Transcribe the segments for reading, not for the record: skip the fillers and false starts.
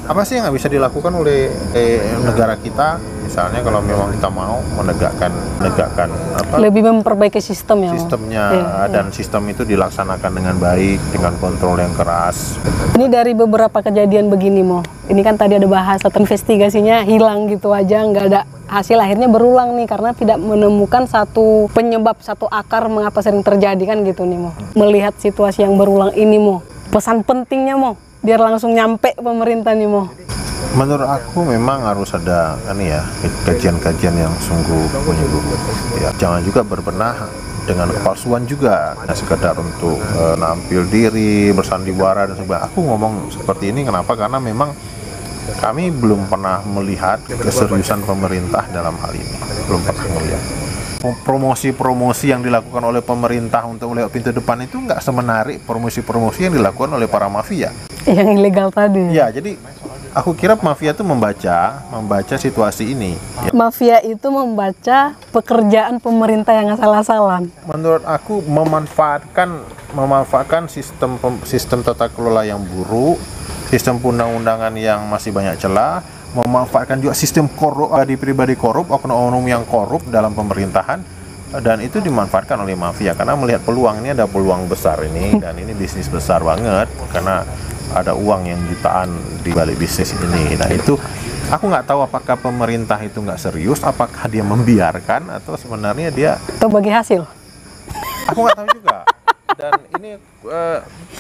Apa sih yang nggak bisa dilakukan oleh negara kita? Misalnya kalau memang kita mau menegakkan apa? Lebih memperbaiki sistem ya. Sistemnya dan iya. sistem itu dilaksanakan dengan baik, dengan kontrol yang keras. Ini dari beberapa kejadian begini Mo. Ini kan tadi ada bahasa investigasinya hilang gitu aja, nggak ada hasil, akhirnya berulang nih karena tidak menemukan satu penyebab, satu akar mengapa sering terjadi kan gitu nih Mo. Melihat situasi yang berulang ini Mo, pesan pentingnya Mo, biar langsung nyampe pemerintah nih Mo. Menurut aku memang harus ada kajian-kajian yang sungguh menyeluruh. Ya, jangan juga berbenah dengan kepalsuan juga, sekedar untuk nampil diri, bersandiwara dan sebagainya. Aku ngomong seperti ini kenapa? Karena memang kami belum pernah melihat keseriusan pemerintah dalam hal ini. Belum pernah melihat. Promosi-promosi yang dilakukan oleh pemerintah untuk lewat pintu depan itu nggak semenarik promosi-promosi yang dilakukan oleh para mafia. Yang ilegal tadi. Ya, jadi aku kira mafia itu membaca situasi ini. Ya. Mafia itu membaca pekerjaan pemerintah yang asal-asalan. Menurut aku memanfaatkan sistem tata kelola yang buruk, sistem undang-undangan yang masih banyak celah, memanfaatkan juga sistem korup, pribadi korup, oknum-oknum yang korup dalam pemerintahan, dan itu dimanfaatkan oleh mafia karena melihat peluang ini, ada peluang besar ini, dan ini bisnis besar banget karena ada uang yang jutaan di balik bisnis ini. Nah itu aku nggak tahu apakah pemerintah itu nggak serius, apakah dia membiarkan atau sebenarnya dia Atau bagi hasil. aku nggak tahu juga. Dan ini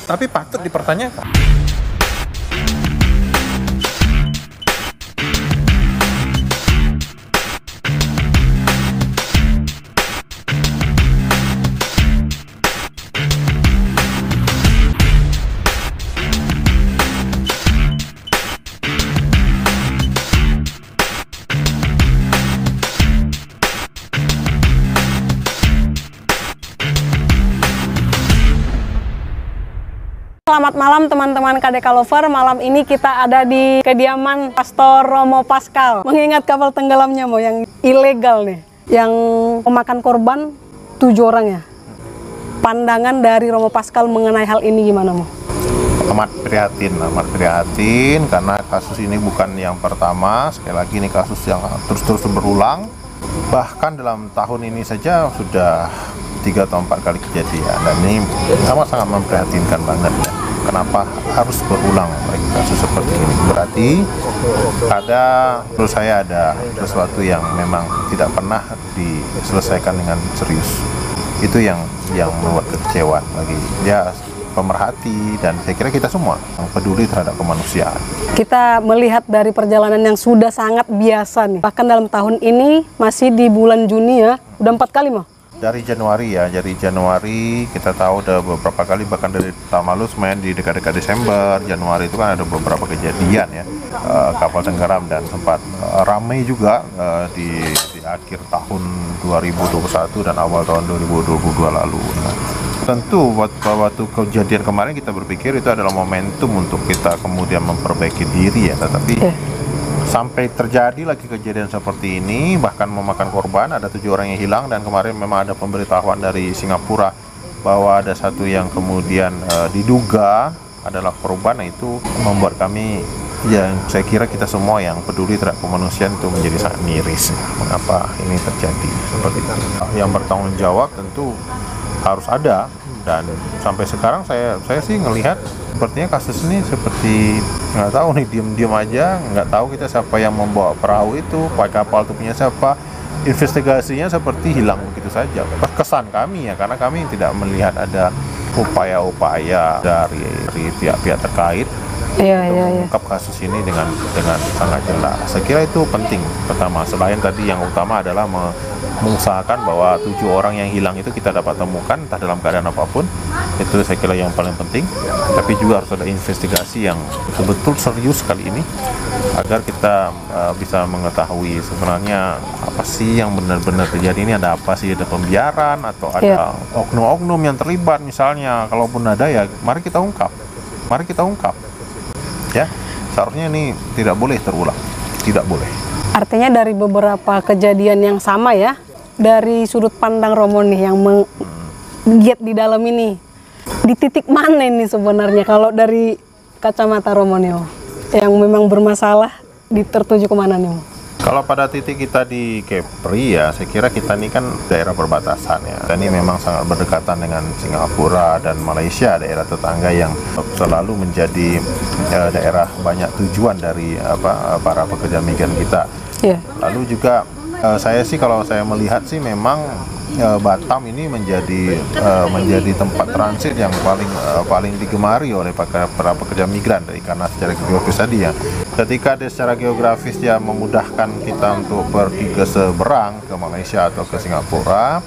tapi patut dipertanyakan. Selamat malam teman-teman KDK Lover. Malam ini kita ada di kediaman Pastor Romo Pascal. Mengingat kapal tenggelamnya Mo yang ilegal nih, yang memakan korban 7 orang ya. Pandangan dari Romo Pascal mengenai hal ini gimana Mo? Amat prihatin karena kasus ini bukan yang pertama. Sekali lagi ini kasus yang terus berulang. Bahkan dalam tahun ini saja sudah 3 atau 4 kali kejadian, dan ini sangat memprihatinkan banget ya. Kenapa harus berulang lagi kasus seperti ini? Berarti menurut saya ada sesuatu yang memang tidak pernah diselesaikan dengan serius. Itu yang membuat kekecewaan bagi ya pemerhati, dan saya kira kita semua yang peduli terhadap kemanusiaan. Kita melihat dari perjalanan yang sudah sangat biasa nih. Bahkan dalam tahun ini masih di bulan Juni ya, udah 4 kali Mo. Dari Januari kita tahu ada beberapa kali, bahkan dari tahun lalu semuanya di dekat-dekat Desember, Januari itu kan ada beberapa kejadian ya, kapal tenggelam, dan sempat ramai juga di akhir tahun 2021 dan awal tahun 2022 lalu. Nah, tentu waktu kejadian kemarin kita berpikir itu adalah momentum untuk kita kemudian memperbaiki diri ya, tetapi sampai terjadi lagi kejadian seperti ini, bahkan memakan korban, ada 7 orang yang hilang, dan kemarin memang ada pemberitahuan dari Singapura bahwa ada satu yang kemudian diduga adalah korban. Nah, itu membuat kami, ya saya kira kita semua yang peduli terhadap kemanusiaan itu menjadi sangat miris. Mengapa ini terjadi seperti itu? Yang bertanggung jawab tentu harus ada, dan sampai sekarang saya sih ngelihat sepertinya kasus ini seperti nggak tahu nih, diem aja, nggak tahu kita siapa yang membawa perahu itu, kapal itu punya siapa, investigasinya seperti hilang begitu saja. Kesan kami ya, karena kami tidak melihat ada upaya-upaya dari pihak-pihak terkait untuk mengungkap kasus ini dengan sangat jelas. Saya kira itu penting. Pertama, selain tadi yang utama adalah mengusahakan bahwa 7 orang yang hilang itu kita dapat temukan entah dalam keadaan apapun. Itu saya kira yang paling penting. Tapi juga harus ada investigasi yang betul-betul serius kali ini agar kita bisa mengetahui sebenarnya apa sih yang benar-benar terjadi ini. Ada apa sih, ada pembiaran atau ada oknum-oknum yang terlibat misalnya. Kalaupun ada ya mari kita ungkap ya. Seharusnya ini tidak boleh terulang, tidak boleh. Artinya dari beberapa kejadian yang sama ya, dari sudut pandang Romo nih yang menggiat di dalam ini, di titik mana ini sebenarnya kalau dari kacamata Romo nih? yang memang bermasalah tertuju kemana nih Mo? Kalau pada titik kita di Kepri ya, saya kira kita ini kan daerah perbatasan ya. Dan ini memang sangat berdekatan dengan Singapura dan Malaysia, daerah tetangga yang selalu menjadi daerah banyak tujuan dari para pekerja migran kita. Yeah. Lalu juga saya sih kalau saya melihat sih memang Batam ini menjadi tempat transit yang paling digemari oleh para pekerja migran karena secara geografis tadi ya. Ketika dia secara geografis dia memudahkan kita untuk pergi ke seberang ke Malaysia atau ke Singapura,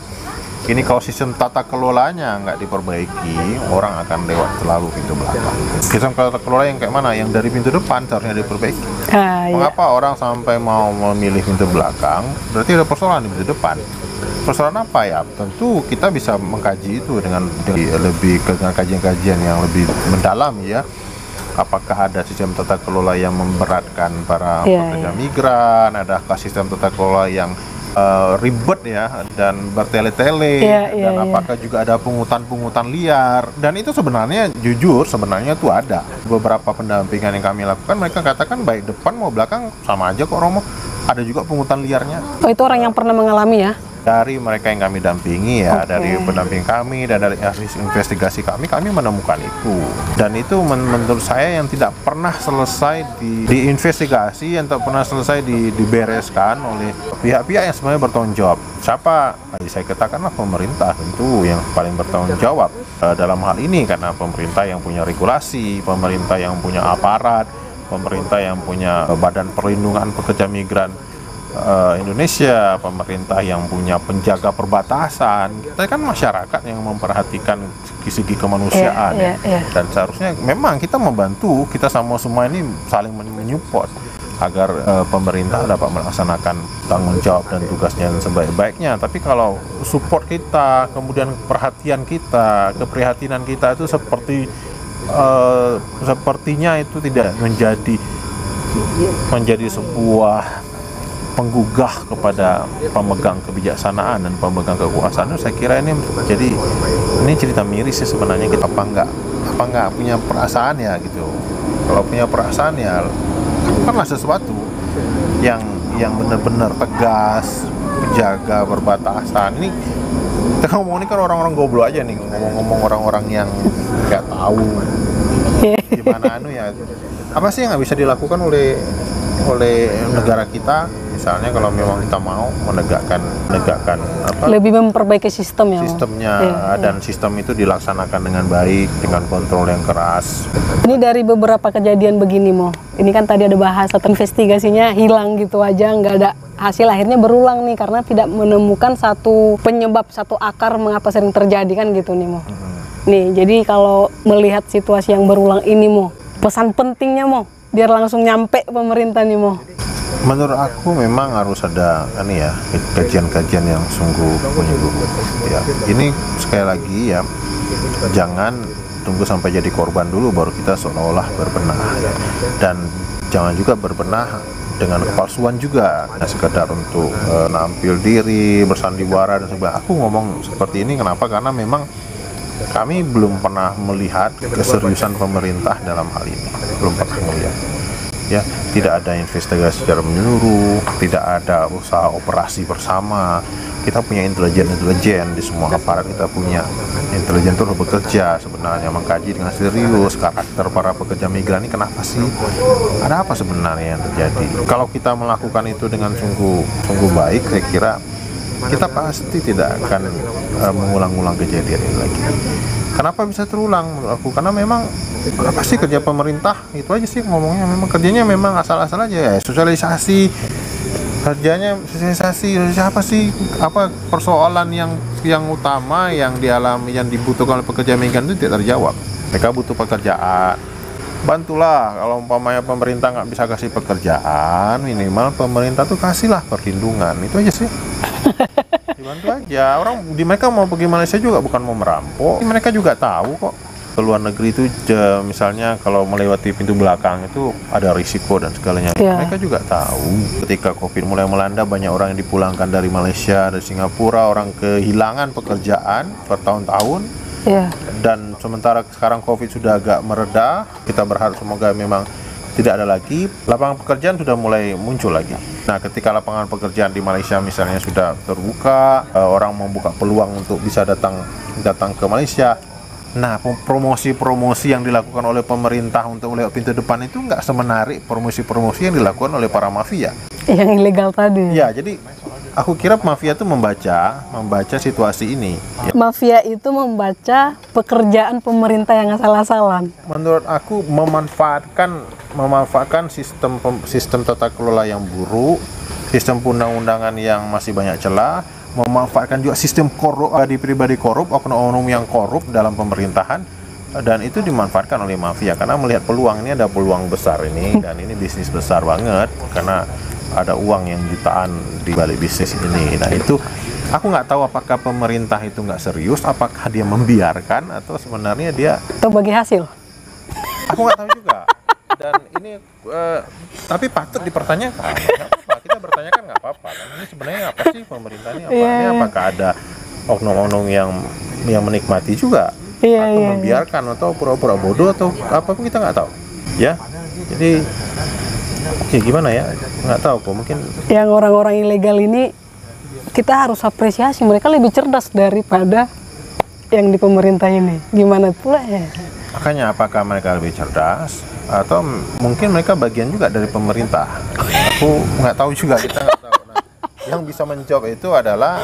ini kalau sistem tata kelolanya nggak diperbaiki, orang akan lewat selalu pintu belakang. Sistem tata kelola yang kayak mana? Yang dari pintu depan seharusnya diperbaiki. Mengapa orang sampai mau memilih pintu belakang? Berarti ada persoalan di pintu depan. Persoalan apa ya? Tentu kita bisa mengkaji itu dengan kajian-kajian yang lebih mendalam ya. Apakah ada sistem tata kelola yang memberatkan para pekerja migran? Adakah sistem tata kelola yang ribet ya dan bertele-tele dan apakah juga ada pungutan liar? Dan itu sebenarnya sebenarnya itu ada beberapa pendampingan yang kami lakukan. Mereka katakan baik depan mau belakang sama aja kok Romo, ada juga pungutan liarnya. Oh, itu orang yang pernah mengalami ya? Dari mereka yang kami dampingi ya, dari pendamping kami dan dari investigasi kami menemukan itu. Dan itu menurut saya yang tidak pernah selesai diinvestigasi, yang tak pernah selesai dibereskan oleh pihak-pihak yang sebenarnya bertanggung jawab. Siapa? Saya katakanlah pemerintah tentu yang paling bertanggung jawab dalam hal ini, karena pemerintah yang punya regulasi, pemerintah yang punya aparat, pemerintah yang punya Badan Perlindungan Pekerja Migran Indonesia, pemerintah yang punya penjaga perbatasan. Kita kan masyarakat yang memperhatikan segi kemanusiaan dan seharusnya memang kita membantu, kita semua ini saling menyupport agar pemerintah dapat melaksanakan tanggung jawab dan tugasnya sebaik-baiknya. Tapi kalau support kita, kemudian perhatian kita, keprihatinan kita itu sepertinya itu tidak menjadi sebuah penggugah kepada pemegang kebijaksanaan dan pemegang kekuasaan. Saya kira ini cerita miris sih sebenarnya. Kita apa nggak punya perasaan ya gitu. Kalau punya perasaan ya lakukanlah sesuatu yang benar-benar tegas, menjaga perbatasan. Ini kita ngomong ini kan orang-orang goblok aja nih, ngomong orang-orang yang nggak tahu gimana ya. Apa sih yang nggak bisa dilakukan oleh negara kita? Misalnya kalau memang kita mau menegakkan lebih memperbaiki sistemnya dan sistem itu dilaksanakan dengan baik, dengan kontrol yang keras. Ini dari beberapa kejadian begini Mo, ini kan tadi ada bahasa investigasinya hilang gitu aja, nggak ada hasil, akhirnya berulang nih karena tidak menemukan satu penyebab, satu akar mengapa sering terjadi kan gitu nih Mo. Nih jadi kalau melihat situasi yang berulang ini Mo, pesan pentingnya Mo biar langsung nyampe pemerintah nih Mo. Menurut aku memang harus ada kajian-kajian yang sungguh menyeluruh ya. Ini sekali lagi ya, jangan tunggu sampai jadi korban dulu baru kita seolah-olah berbenah ya. Dan jangan juga berbenah dengan kepalsuan juga, sekedar untuk nampil diri, bersandiwara dan sebagainya. Aku ngomong seperti ini kenapa? Karena memang kami belum pernah melihat keseriusan pemerintah dalam hal ini, belum pernah melihat. Ya, tidak ada investigasi secara menyeluruh, tidak ada usaha operasi bersama. Kita punya intelijen di semua aparat, kita punya intelijen terus bekerja sebenarnya mengkaji dengan serius karakter para pekerja migran ini, kenapa sih, ada apa sebenarnya yang terjadi. Kalau kita melakukan itu dengan sungguh baik, saya kira kita pasti tidak akan mengulang-ulang kejadian ini lagi. Kenapa bisa terulang menurut aku? Karena memang apa sih kerja pemerintah? Itu aja sih ngomongnya, memang kerjanya memang asal-asal aja ya, sosialisasi. Kerjanya sosialisasi, apa sih persoalan yang utama yang dialami, yang dibutuhkan oleh pekerja migran itu tidak terjawab. Mereka butuh pekerjaan. Bantulah, kalau umpamanya pemerintah nggak bisa kasih pekerjaan, minimal pemerintah tuh kasihlah perlindungan. Itu aja sih. Dibantu aja. Mereka mau pergi Malaysia juga bukan mau merampok. Mereka juga tahu kok ke luar negeri itu misalnya kalau melewati pintu belakang itu ada risiko dan segalanya. Mereka juga tahu. Ketika Covid mulai melanda, banyak orang yang dipulangkan dari Malaysia, dari Singapura, orang kehilangan pekerjaan bertahun-tahun. Dan sementara sekarang Covid sudah agak mereda, kita berharap semoga memang tidak ada lagi, lapangan pekerjaan sudah mulai muncul lagi. Nah, ketika lapangan pekerjaan di Malaysia misalnya sudah terbuka, orang membuka peluang untuk bisa datang ke Malaysia. Nah, promosi-promosi yang dilakukan oleh pemerintah untuk lewat pintu depan itu nggak semenarik promosi-promosi yang dilakukan oleh para mafia. Yang ilegal tadi. Ya, jadi aku kira mafia itu membaca situasi ini. Ya. Mafia itu membaca pekerjaan pemerintah yang asal-asalan. Menurut aku memanfaatkan sistem tata kelola yang buruk, sistem undang-undangan yang masih banyak celah, memanfaatkan juga sistem korup, pribadi korup, oknum-oknum yang korup dalam pemerintahan, dan itu dimanfaatkan oleh mafia karena melihat peluang ini, ada peluang besar ini, dan ini bisnis besar banget karena ada uang yang jutaan di balik bisnis ini. Nah, itu aku nggak tahu apakah pemerintah itu nggak serius, apakah dia membiarkan atau sebenarnya dia Atau bagi hasil. aku nggak tahu juga. Dan ini tapi patut dipertanyakan. Nggak apa-apa, kita bertanyakan nggak apa-apa. Ini sebenarnya apa sih pemerintah ini? Ini apakah ada oknum-oknum yang menikmati juga, atau membiarkan, atau pura-pura bodoh, atau apapun, kita nggak tahu. Ya, jadi gimana ya? Nggak tahu kok. Mungkin yang orang-orang ilegal ini kita harus apresiasi, mereka lebih cerdas daripada yang di pemerintah ini. Gimana pula ya? makanya apakah mereka lebih cerdas atau mungkin mereka bagian juga dari pemerintah? Aku nggak tahu juga, kita nggak tahu. Nah, yang bisa menjawab itu adalah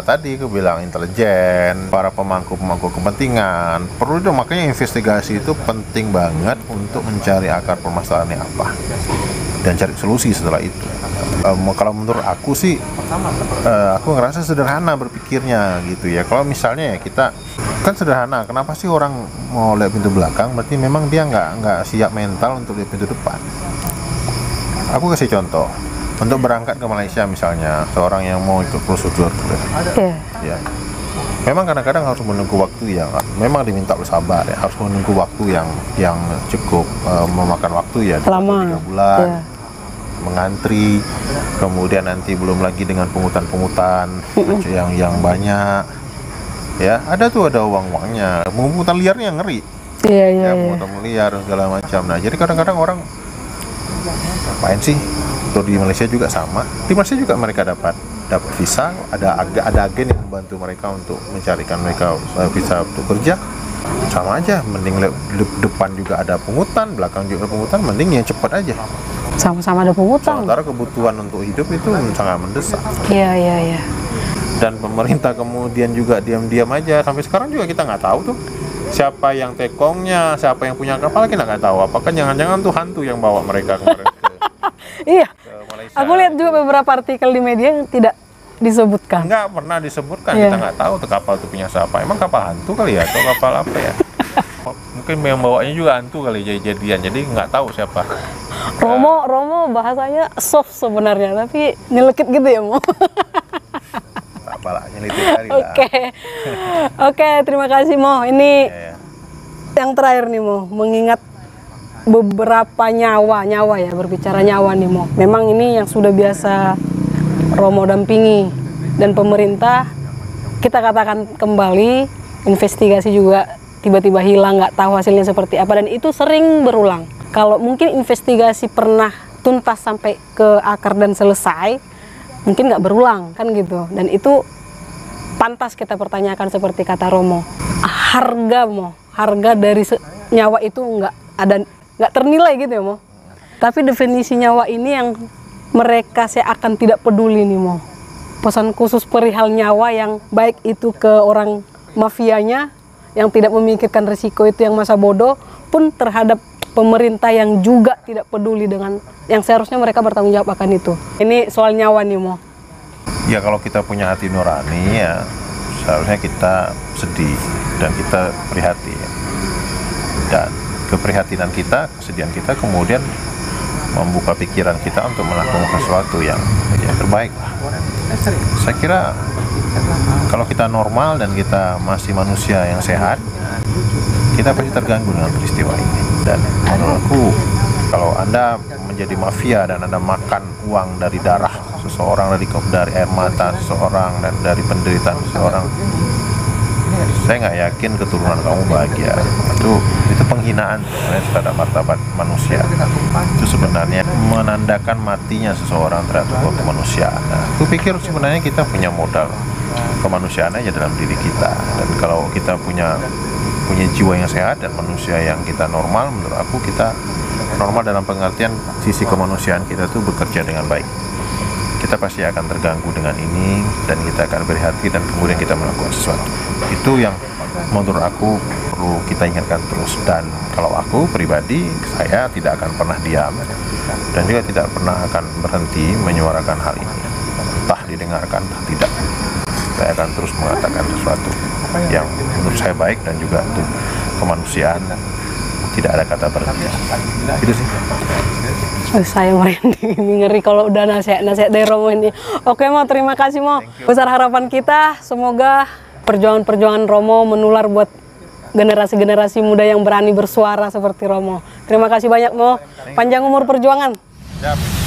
tadi aku bilang intelijen, para pemangku kepentingan. Perlu dong, makanya investigasi itu penting banget untuk mencari akar permasalahannya apa dan cari solusi setelah itu. Kalau menurut aku sih, aku ngerasa sederhana berpikirnya gitu ya. Kalau misalnya ya kita kan sederhana, kenapa sih orang mau lihat pintu belakang? Berarti memang dia nggak siap mental untuk lihat pintu depan. Aku kasih contoh, untuk berangkat ke Malaysia misalnya, seorang yang mau ikut prosedur, ya, memang kadang-kadang harus menunggu waktu yang memang diminta bersabar ya, harus menunggu waktu yang cukup memakan waktu ya, 3 bulan. Mengantri, kemudian nanti belum lagi dengan pungutan yang banyak ya, ada uang-uangnya, pungutan liarnya ngeri, pungutan liar segala macam. Nah, jadi kadang-kadang orang ngapain sih? Atau di Malaysia juga sama, di Malaysia juga mereka dapat visa, ada agen yang membantu mereka untuk mencarikan mereka visa untuk kerja. Sama aja, mending depan juga ada pungutan, belakang juga ada pungutan, mending yang cepat aja. Sama-sama ada pungutan. Sementara kebutuhan untuk hidup itu sangat mendesak. Iya. Dan pemerintah kemudian juga diam-diam aja. Sampai sekarang juga kita nggak tahu tuh siapa yang tekongnya, siapa yang punya kapal, kita nggak tahu. Apakah jangan-jangan tuh hantu yang bawa mereka kemarin Iya. ke Malaysia? Aku lihat juga beberapa artikel di media yang tidak disebutkan. Nggak pernah disebutkan, kita nggak tahu tuh kapal itu punya siapa. Emang kapal hantu kali ya, atau kapal apa ya? Mungkin yang bawanya juga hantu kali jadian, jadi nggak tahu siapa. Romo bahasanya soft sebenarnya, tapi nyelekit gitu ya, Mo. Apalah, nyelidik kali lah. Oke, terima kasih, Mo. Ini yang terakhir nih, Mo, mengingat beberapa nyawa ya, berbicara nyawa nih, Mo. Memang ini yang sudah biasa Romo dampingi, dan pemerintah, kita katakan kembali, investigasi juga tiba-tiba hilang, nggak tahu hasilnya seperti apa, dan itu sering berulang. Kalau mungkin investigasi pernah tuntas sampai ke akar dan selesai, mungkin nggak berulang kan gitu. Dan itu pantas kita pertanyakan seperti kata Romo. Harga dari nyawa itu nggak ternilai gitu ya, Mo. Tapi definisi nyawa ini yang mereka seakan tidak peduli nih, Mo. Pesan khusus perihal nyawa yang baik itu ke orang mafianya yang tidak memikirkan risiko itu, yang masa bodoh, pun terhadap pemerintah yang juga tidak peduli dengan yang seharusnya mereka bertanggung jawab akan itu. Ini soal nyawa nih, Mo. Ya, kalau kita punya hati nurani ya seharusnya kita sedih dan kita prihatin. Dan keprihatinan kita, kesedihan kita kemudian membuka pikiran kita untuk melakukan sesuatu yang terbaik lah. Saya kira kalau kita normal dan kita masih manusia yang sehat, kita pasti terganggu dengan peristiwa ini. Dan menurutku, kalau Anda menjadi mafia dan Anda makan uang dari darah seseorang, dari air mata seseorang, dan dari penderitaan seseorang, saya nggak yakin keturunan kamu bahagia. Itu penghinaan sebenarnya terhadap martabat manusia. Itu sebenarnya menandakan matinya seseorang terhadap kemanusiaan. Nah, aku pikir sebenarnya kita punya modal kemanusiaan aja dalam diri kita, dan kalau kita punya jiwa yang sehat dan manusia yang kita normal, menurut aku kita normal dalam pengertian sisi kemanusiaan kita tuh bekerja dengan baik. Kita pasti akan terganggu dengan ini dan kita akan berhati dan kemudian kita melakukan sesuatu. Itu yang menurut aku perlu kita ingatkan terus. Dan kalau aku pribadi, saya tidak akan pernah diam dan juga tidak pernah akan berhenti menyuarakan hal ini, entah didengarkan entah tidak. Saya akan terus mengatakan sesuatu yang menurut saya baik dan juga untuk kemanusiaan. Tidak ada kata berhenti. Itu sih. Saya merinding, ini ngeri kalau udah nasihat dari Romo ini. Oke Mo, terima kasih Mo. Besar harapan kita, semoga perjuangan-perjuangan Romo menular buat generasi-generasi muda yang berani bersuara seperti Romo. Terima kasih banyak Mo. Panjang umur perjuangan. Siap.